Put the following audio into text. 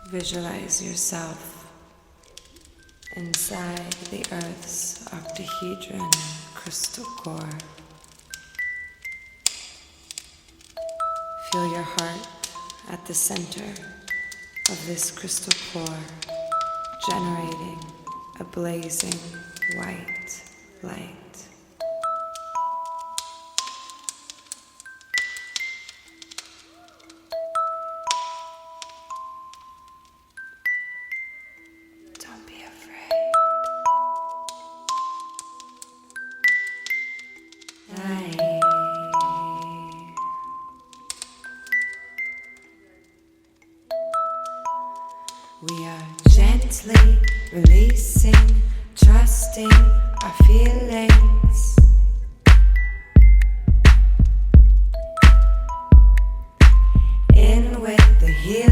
Visualize yourself inside the Earth's octahedron crystal core. Feel your heart at the center of this crystal core, generating a blazing white light. Don't be afraid. We are gently releasing, trusting our feelings. In with the healing.